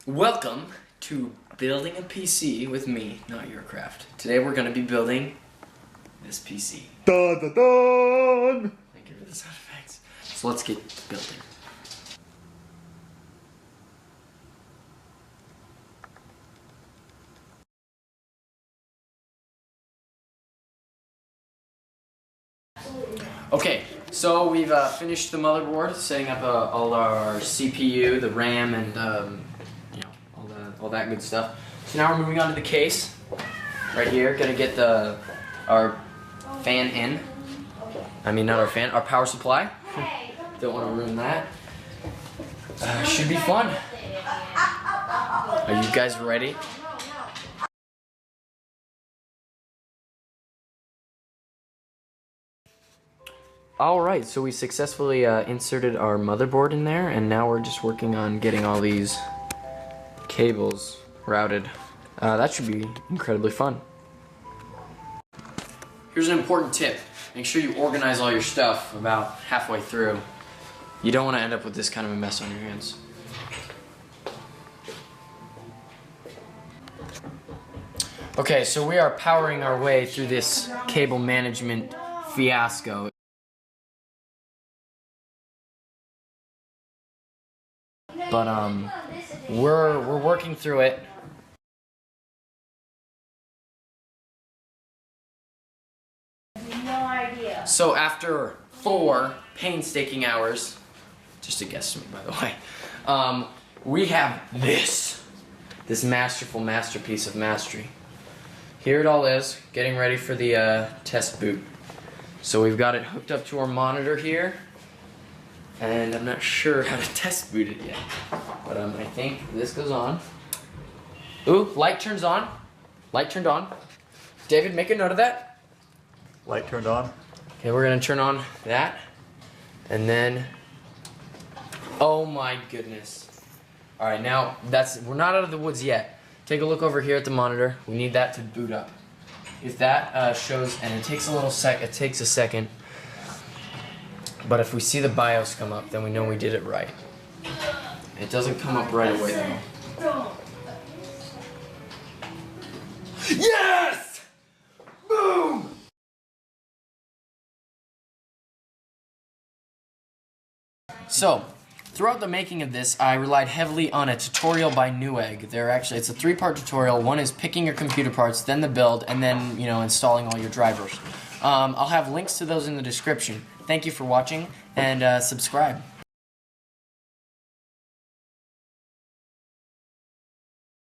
Welcome to Building a PC with me, NotYourCraft. Today we're going to be building this PC. Dun dun dun! Thank you for the sound effects. So let's get building. Okay, so we've finished the motherboard, setting up all our CPU, the RAM, and all that good stuff. So now we're moving on to the case, right here. Gonna get our fan in. I mean, not our fan, our power supply. Don't want to ruin that. Should be fun. Are you guys ready? Alright, so we successfully inserted our motherboard in there, and now we're just working on getting all these cables routed. That should be incredibly fun. Here's an important tip. Make sure you organize all your stuff about halfway through. You don't want to end up with this kind of a mess on your hands. Okay, so we are powering our way through this cable management fiasco. But we're working through it. No idea. So after 4 painstaking hours, just a guesstimate by the way, we have this masterful masterpiece of mastery. Here it all is, getting ready for the test boot. So we've got it hooked up to our monitor here. And I'm not sure how to test boot it yet. But I think this goes on. Ooh, light turns on. Light turned on. David, make a note of that. Light turned on. Okay, we're gonna turn on that. And then, oh my goodness. All right, now we're not out of the woods yet. Take a look over here at the monitor. We need that to boot up. If that shows, and it takes a second. But if we see the BIOS come up, then we know we did it right. It doesn't come up right away though. Yes! Boom! So, throughout the making of this, I relied heavily on a tutorial by Newegg. It's a 3-part tutorial. One is picking your computer parts, then the build, and then, installing all your drivers. I'll have links to those in the description. Thank you for watching, and subscribe.